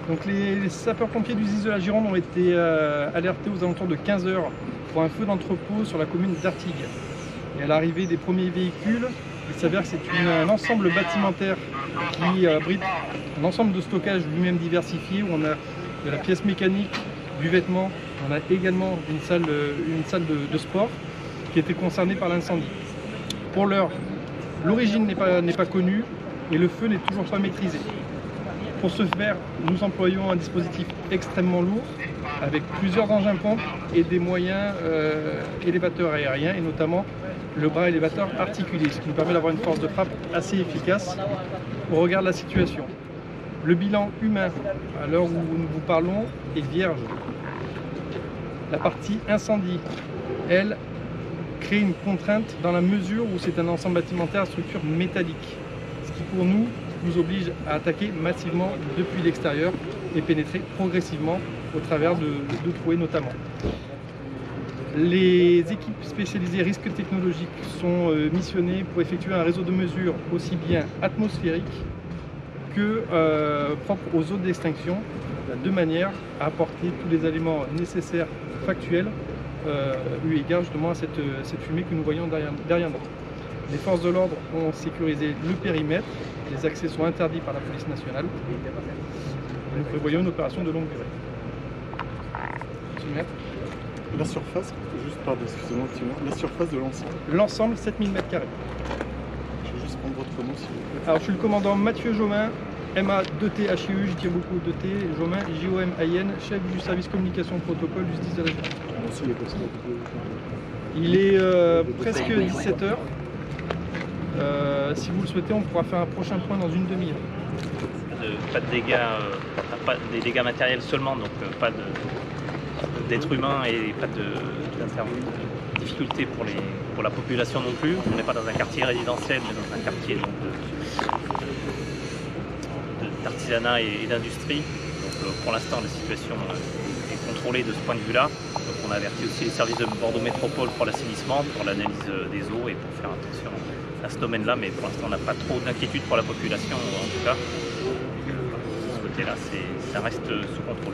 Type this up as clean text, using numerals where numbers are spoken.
Donc les sapeurs-pompiers du SDIS de la Gironde ont été alertés aux alentours de 15 h pour un feu d'entrepôt sur la commune d'Artigues. Et à l'arrivée des premiers véhicules, il s'avère que c'est un ensemble bâtimentaire qui abrite un ensemble de stockage lui-même diversifié, où on a de la pièce mécanique, du vêtement, on a également une salle de sport qui était concernée par l'incendie. Pour l'heure, l'origine n'est pas connue et le feu n'est toujours pas maîtrisé. Pour ce faire, nous employons un dispositif extrêmement lourd avec plusieurs engins pompes et des moyens élévateurs aériens, et notamment le bras élévateur articulé, ce qui nous permet d'avoir une force de frappe assez efficace au regard de la situation. Le bilan humain, à l'heure où nous vous parlons, est vierge. La partie incendie, elle, crée une contrainte dans la mesure où c'est un ensemble bâtimentaire à structure métallique, ce qui pour nous oblige à attaquer massivement depuis l'extérieur et pénétrer progressivement au travers de trouées notamment. Les équipes spécialisées risques technologiques sont missionnées pour effectuer un réseau de mesures aussi bien atmosphérique que propre aux zones d'extinction, de manière à apporter tous les éléments nécessaires factuels eu égard justement à cette fumée que nous voyons derrière nous. Les forces de l'ordre ont sécurisé le périmètre, les accès sont interdits par la police nationale. Nous prévoyons une opération de longue durée. La surface, juste pardon, excusez-moi, la surface de l'ensemble. L'ensemble, 7000 m². Je vais juste prendre votre nom s'il vous plaît. Alors je suis le commandant Mathieu Jomain, MA2T HIU, je tire beaucoup de T, Jomain, JOMAIN, chef du service communication protocole du SDIS de la Gironde. Il est presque 17 h. Si vous le souhaitez, on pourra faire un prochain point dans une demi-heure. Pas de dégâts, des dégâts matériels seulement, donc pas d'êtres humains et pas de difficultés pour la population non plus. On n'est pas dans un quartier résidentiel, mais dans un quartier d'artisanat et d'industrie. Donc pour l'instant, la situation est contrôlée de ce point de vue-là. Donc on a averti aussi les services de Bordeaux Métropole pour l'assainissement, pour l'analyse des eaux et pour faire attention à ce domaine-là. Mais pour l'instant, on n'a pas trop d'inquiétude pour la population, en tout cas. De ce côté-là, ça reste sous contrôle.